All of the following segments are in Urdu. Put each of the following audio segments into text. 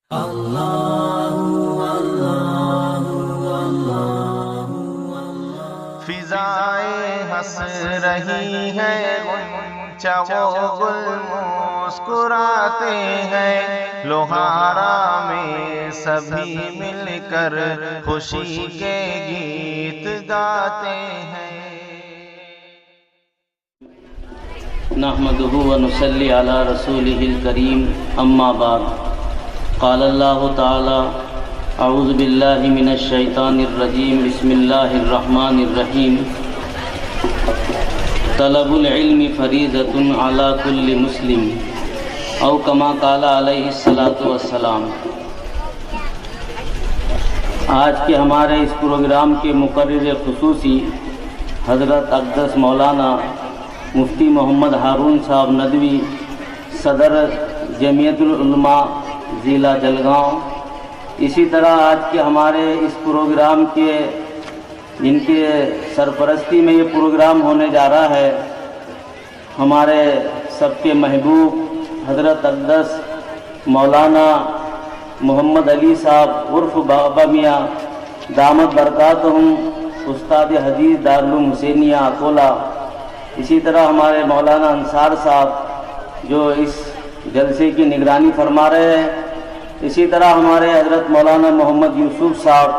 فضائیں ہنس رہی ہیں، غنچہ و گل مسکراتے ہیں، لوہارا میں سبھی مل کر خوشی کے گیت گاتے ہیں۔ نحمده ونصلي على رسوله الكريم اما بعد قال الله تعالى اعوذ بالله من الشيطان الرجيم بسم الله الرحمن الرحيم طلب العلم فریضۃ على كل مسلم او كما قال علیہ الصلاۃ والسلام۔ آج کے ہمارے اس پروگرام کے مقرر خصوصی حضرت اقدس مولانا مفتی محمد ہارون صاحب ندوی، صدر جمعیت العلماء ضلع جلگاؤں، اسی طرح آج کے ہمارے اس پروگرام کے جن کے سرپرستی میں یہ پروگرام ہونے جا رہا ہے، ہمارے سب کے محبوب حضرت اقدس مولانا محمد علی صاحب عرف بابا میاں دامت برکاتہم، استاد حدیث دارالعلوم حسینیہ اکولہ، اسی طرح ہمارے مولانا انصار صاحب جو اس جلسے کی نگرانی فرما رہے ہیں، اسی طرح ہمارے حضرت مولانا محمد یوسف صاحب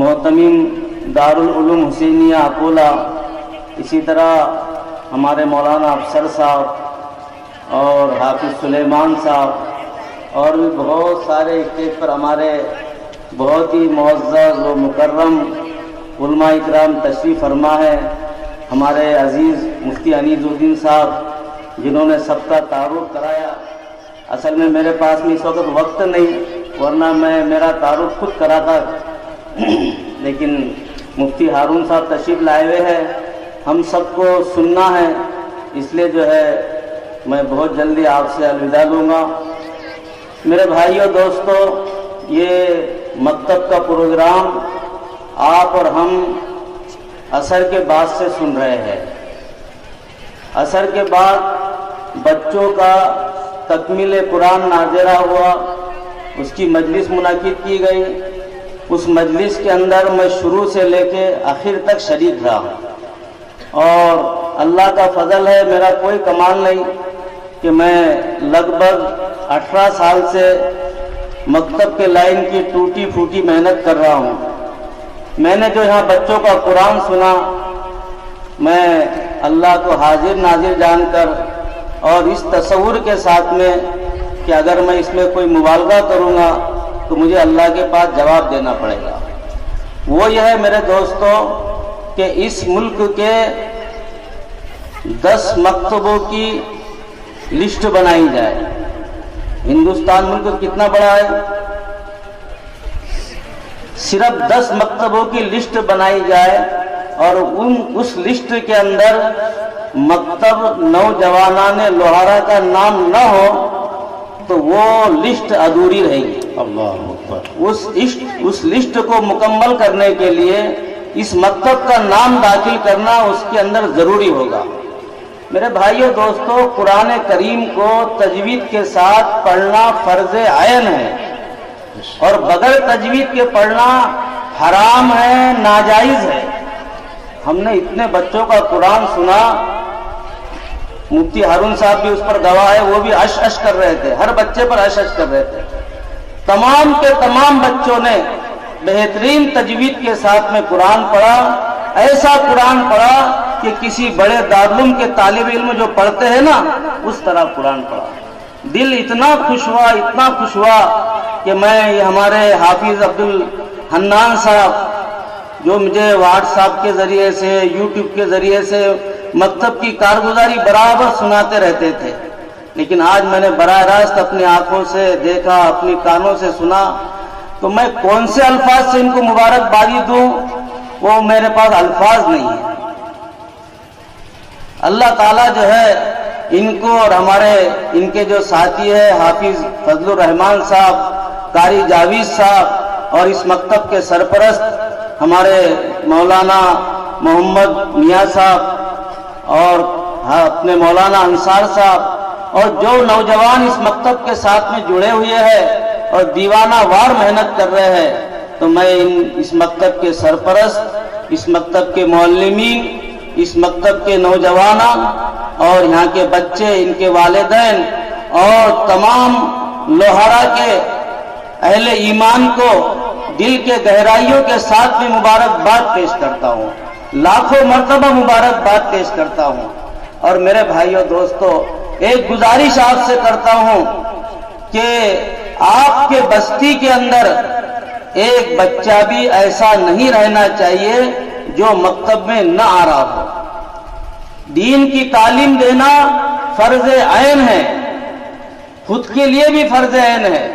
محتمم دارالعلوم حسینیہ اکولہ، اسی طرح ہمارے مولانا افسر صاحب اور حافظ سلیمان صاحب، اور بھی بہت سارے اسٹیج پر ہمارے بہت ہی معزز و مکرم علماء اکرام تشریف فرما ہے۔ ہمارے عزیز مفتی انیس الدین صاحب جنہوں نے سب کا تعارف کرایا۔ اصل میں میرے پاس میں اس وقت وقت نہیں، ورنہ میں میرا تعارف خود کراتا، لیکن مفتی ہارون صاحب تشریف لائے ہوئے ہیں، ہم سب کو سننا ہے، اس لیے جو ہے میں بہت جلدی آپ سے الوداع لوں گا۔ میرے بھائیوں دوستو، یہ مکتب کا پروگرام آپ اور ہم عصر کے بعد سے سن رہے ہیں۔ عصر کے بعد بچوں کا تکمیل قرآن ناظرہ ہوا، اس کی مجلس منعقد کی گئی، اس مجلس کے اندر میں شروع سے لے کے آخر تک شریک رہا، اور اللہ کا فضل ہے، میرا کوئی کمال نہیں کہ میں لگ بھگ 18 سال سے مکتب کے لائن کی ٹوٹی پھوٹی محنت کر رہا ہوں۔ میں نے جو یہاں بچوں کا قرآن سنا، میں اللہ کو حاضر ناظر جان کر اور اس تصور کے ساتھ میں کہ اگر میں اس میں کوئی مبالغہ کروں گا تو مجھے اللہ کے پاس جواب دینا پڑے گا، وہ یہ ہے میرے دوستوں کہ اس ملک کے 10 مکتبوں کی لسٹ بنائی جائے۔ ہندوستان ملک کتنا بڑا ہے، صرف 10 مکتبوں کی لسٹ بنائی جائے اور اس لسٹ کے اندر مکتب نوجوانان لوہارا کا نام نہ ہو تو وہ لسٹ ادھوری رہے گی۔ اللہ اکبر۔ اس لسٹ کو مکمل کرنے کے لیے اس مکتب کا نام داخل کرنا اس کے اندر ضروری ہوگا۔ میرے بھائیوں دوستو، قرآن کریم کو تجوید کے ساتھ پڑھنا فرض عین ہے، اور بغیر تجوید کے پڑھنا حرام ہے، ناجائز ہے۔ ہم نے اتنے بچوں کا قرآن سنا، مفتی ہارون صاحب بھی اس پر گواہ ہے، وہ بھی عش عش کر رہے تھے، ہر بچے پر عش عش کر رہے تھے۔ تمام کے تمام بچوں نے بہترین تجوید کے ساتھ میں قرآن پڑھا، ایسا قرآن پڑھا کہ کسی بڑے دارالعلوم کے طالب علم جو پڑھتے ہیں نا، اس طرح قرآن پڑھا۔ دل اتنا خوش ہوا، اتنا خوش ہوا کہ میں یہ ہمارے حافظ عبدالحنان صاحب جو مجھے واٹس ایپ کے ذریعے سے، یوٹیوب کے ذریعے سے مکتب کی کارگزاری برابر سناتے رہتے تھے، لیکن آج میں نے براہ راست اپنی آنکھوں سے دیکھا، اپنی کانوں سے سنا، تو میں کون سے الفاظ سے ان کو مبارکبادی دوں، وہ میرے پاس الفاظ نہیں ہیں۔ اللہ تعالیٰ جو ہے ان کو اور ہمارے ان کے جو ساتھی ہے حافظ فضل الرحمان صاحب، قاری جاوید صاحب، اور اس مکتب کے سرپرست ہمارے مولانا محمد میاں صاحب اور اپنے مولانا انصار صاحب، اور جو نوجوان اس مکتب کے ساتھ میں جڑے ہوئے ہیں، اور دیوانہ وار محنت کر رہے ہیں، تو میں اس مکتب کے سرپرست، اس مکتب کے معلمین، اس مکتب کے نوجوان اور یہاں کے بچے، ان کے والدین اور تمام لوہارا کے اہل ایمان کو دل کے گہرائیوں کے ساتھ بھی مبارکباد پیش کرتا ہوں، لاکھوں مرتبہ مبارکباد پیش کرتا ہوں۔ اور میرے بھائیوں دوستو، ایک گزارش آپ سے کرتا ہوں کہ آپ کے بستی کے اندر ایک بچہ بھی ایسا نہیں رہنا چاہیے جو مکتب میں نہ آ رہا ہو۔ دین کی تعلیم دینا فرض عین ہے، خود کے لیے بھی فرض عین ہے۔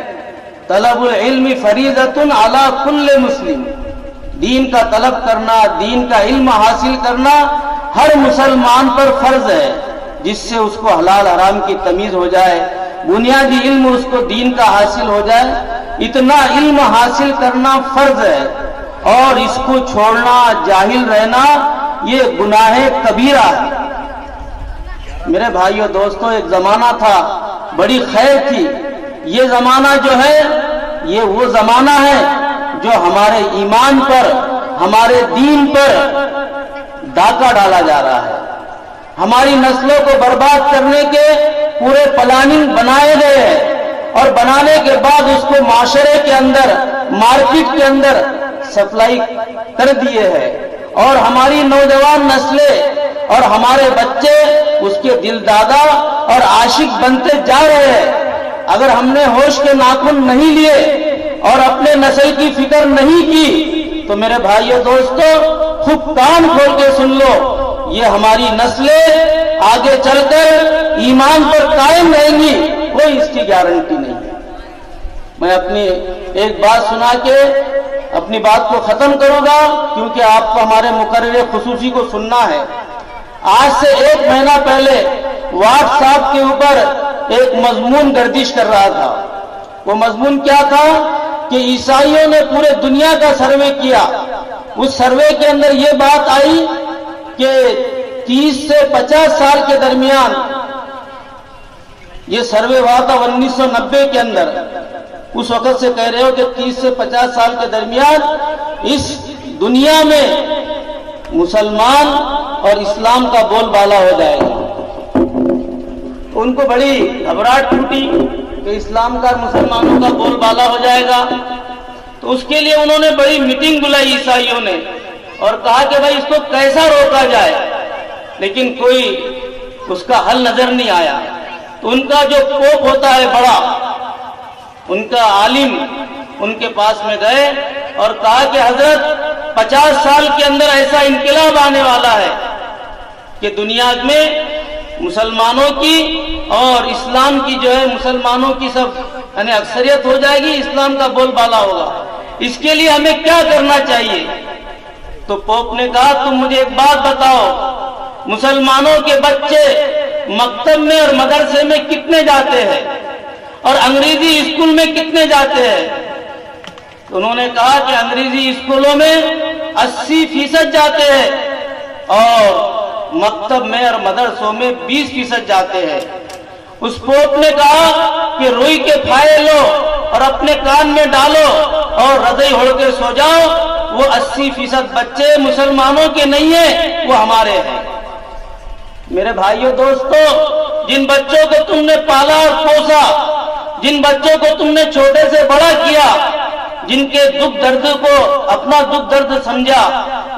طلب العلم فریضۃ علی کل مسلم، دین کا طلب کرنا، دین کا علم حاصل کرنا ہر مسلمان پر فرض ہے، جس سے اس کو حلال حرام کی تمیز ہو جائے، بنیادی علم اس کو دین کا حاصل ہو جائے۔ اتنا علم حاصل کرنا فرض ہے، اور اس کو چھوڑنا، جاہل رہنا، یہ گناہ کبیرہ ہے۔ میرے بھائیوں دوستوں، ایک زمانہ تھا، بڑی خیر تھی۔ یہ زمانہ جو ہے، یہ وہ زمانہ ہے جو ہمارے ایمان پر، ہمارے دین پر ڈاکہ ڈالا جا رہا ہے۔ ہماری نسلوں کو برباد کرنے کے پورے پلاننگ بنائے گئے ہیں، اور بنانے کے بعد اس کو معاشرے کے اندر، مارکیٹ کے اندر سپلائی کر دیے ہیں، اور ہماری نوجوان نسلیں اور ہمارے بچے اس کے دل دادا اور عاشق بنتے جا رہے ہیں۔ اگر ہم نے ہوش کے ناخن نہیں لیے اور اپنے نسل کی فکر نہیں کی تو میرے بھائیوں دوستو، خوب کان کھول کے سن لو، یہ ہماری نسلیں آگے چل کر ایمان پر قائم رہیں گی، کوئی اس کی گارنٹی نہیں ہے۔ میں اپنی ایک بات سنا کے اپنی بات کو ختم کروں گا، کیونکہ آپ کو ہمارے مقرر خصوصی کو سننا ہے۔ آج سے 1 مہینہ پہلے واٹس ایپ کے اوپر ایک مضمون گردش کر رہا تھا۔ وہ مضمون کیا تھا کہ عیسائیوں نے پورے دنیا کا سروے کیا۔ اس سروے کے اندر یہ بات آئی کہ 30 سے 50 سال کے درمیان، یہ سروے ہوا تھا 1990 کے اندر، اس وقت سے کہہ رہے ہو کہ 30 سے 50 سال کے درمیان اس دنیا میں مسلمان اور اسلام کا بول بالا ہو جائے گا۔ ان کو بڑی گھبراہٹ ٹوٹی کہ اسلام کا مسلمانوں کا بول بالا ہو جائے گا، تو اس کے لیے انہوں نے بڑی میٹنگ بلائی عیسائیوں نے، اور کہا کہ بھائی اس کو کیسا روکا جائے، لیکن کوئی اس کا حل نظر نہیں آیا۔ تو ان کا جو پوپ ہوتا ہے بڑا، ان کا عالم، ان کے پاس میں گئے اور کہا کہ حضرت 50 سال کے اندر ایسا انقلاب آنے والا ہے کہ دنیا میں مسلمانوں کی اور اسلام کی جو ہے، مسلمانوں کی سب یعنی اکثریت ہو جائے گی، اسلام کا بول بالا ہوگا، اس کے لیے ہمیں کیا کرنا چاہیے؟ تو پوپ نے کہا تم مجھے ایک بات بتاؤ، مسلمانوں کے بچے مکتب میں اور مدرسے میں کتنے جاتے ہیں اور انگریزی اسکول میں کتنے جاتے ہیں؟ تو انہوں نے کہا کہ انگریزی اسکولوں میں 80% جاتے ہیں اور مکتب میں اور مدرسوں میں 20% جاتے ہیں۔ اس پوپ نے کہا کہ روئی کے پھائے لو اور اپنے کان میں ڈالو اور رضائی اوڑھ کے سو جاؤ، وہ 80% بچے مسلمانوں کے نہیں ہیں، وہ ہمارے ہیں۔ میرے بھائیوں دوستو، جن بچوں کو تم نے پالا اور پوسا، جن بچوں کو تم نے چھوٹے سے بڑا کیا، جن کے دکھ درد کو اپنا دکھ درد سمجھا،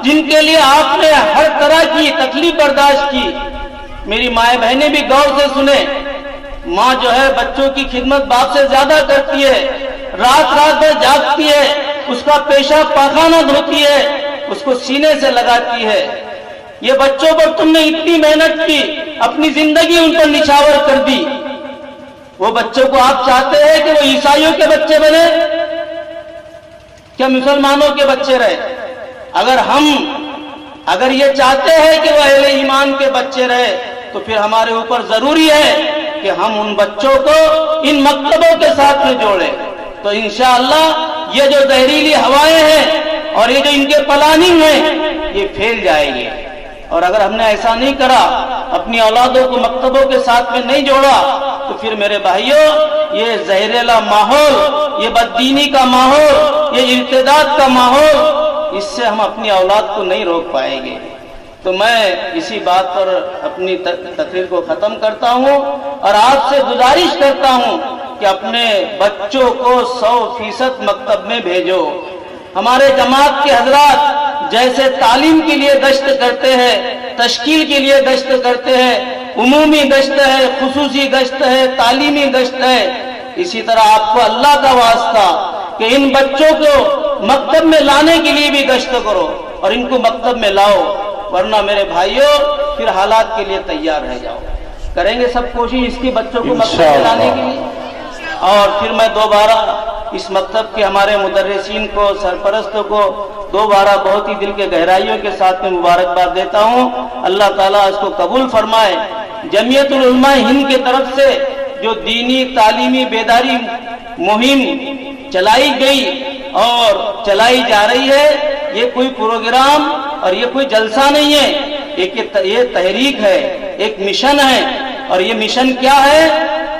جن کے لیے آپ نے ہر طرح کی تکلیف برداشت کی، میری مائیں بہنیں بھی غور سے سنیں، ماں جو ہے بچوں کی خدمت باپ سے زیادہ کرتی ہے، رات رات بھر جاگتی ہے، اس کا پیشاب پاخانہ دھوتی ہے، اس کو سینے سے لگاتی ہے۔ یہ بچوں پر تم نے اتنی محنت کی، اپنی زندگی ان پر نچھاور کر دی، وہ بچوں کو آپ چاہتے ہیں کہ وہ عیسائیوں کے بچے بنے کیا مسلمانوں کے بچے رہے؟ اگر یہ چاہتے ہیں کہ وہ اہل ایمان کے بچے رہے تو پھر ہمارے اوپر ضروری ہے کہ ہم ان بچوں کو ان مکتبوں کے ساتھ میں جوڑیں، تو انشاءاللہ یہ جو زہریلی ہوائیں ہیں اور یہ جو ان کے پلاننگ ہیں یہ پھیل جائے گی۔ اور اگر ہم نے ایسا نہیں کرا، اپنی اولادوں کو مکتبوں کے ساتھ میں نہیں جوڑا، تو پھر میرے بھائیوں یہ زہریلا ماحول یہ بددینی کا ماحول، یہ ارتداد کا ماحول، اس سے ہم اپنی اولاد کو نہیں روک پائیں گے۔ تو میں اسی بات پر اپنی تقریر کو ختم کرتا ہوں اور آپ سے گزارش کرتا ہوں کہ اپنے بچوں کو 100% مکتب میں بھیجو۔ ہمارے جماعت کے حضرات جیسے تعلیم کے لیے گشت کرتے ہیں، تشکیل کے لیے گشت کرتے ہیں، عمومی گشت ہے، خصوصی گشت ہے، تعلیمی گشت ہے، اسی طرح آپ کو اللہ کا واسطہ کہ ان بچوں کو مکتب میں لانے کے لیے بھی گشت کرو اور ان کو مکتب میں لاؤ، ورنہ میرے بھائیوں پھر حالات کے لیے تیار رہ جاؤ۔ کریں گے سب کوشش اس کی بچوں کو مکتب میں لانے کے لیے۔ اور پھر میں دوبارہ اس مکتب کے ہمارے مدرسین کو، سرپرستوں کو دوبارہ بہت ہی دل کے گہرائیوں کے ساتھ میں مبارکباد دیتا ہوں۔ اللہ تعالیٰ اس کو قبول فرمائے۔ جمعیت العلماء ہند کی طرف سے جو دینی تعلیمی بیداری مہم چلائی گئی اور چلائی جا رہی ہے، یہ کوئی پروگرام اور یہ کوئی جلسہ نہیں ہے، یہ تحریک ہے، ایک مشن ہے۔ اور یہ مشن کیا ہے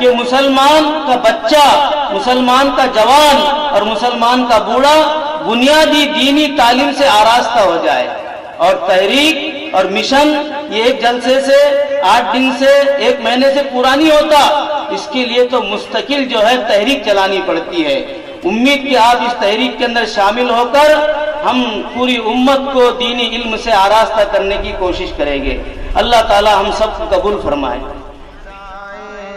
کہ مسلمان کا بچہ، مسلمان کا جوان اور مسلمان کا بوڑھا بنیادی دینی تعلیم سے آراستہ ہو جائے۔ اور تحریک اور مشن یہ ایک جلسے سے، 8 دن سے، 1 مہینے سے پورا نہیں ہوتا، اس کے لیے تو مستقل جو ہے تحریک چلانی پڑتی ہے۔ امید کہ آپ اس تحریک کے اندر شامل ہو کر ہم پوری امت کو دینی علم سے آراستہ کرنے کی کوشش کریں گے۔ اللہ تعالی ہم سب کو قبول فرمائے۔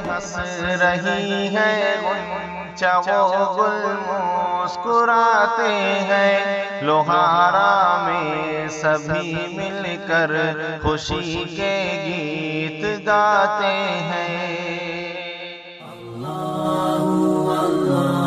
ہنس رہی ہے غنچہ وہ گل مسکراتے ہیں، لوہارا میں سبھی مل کر خوشی کے گیت گاتے ہیں۔ اللہ اللہ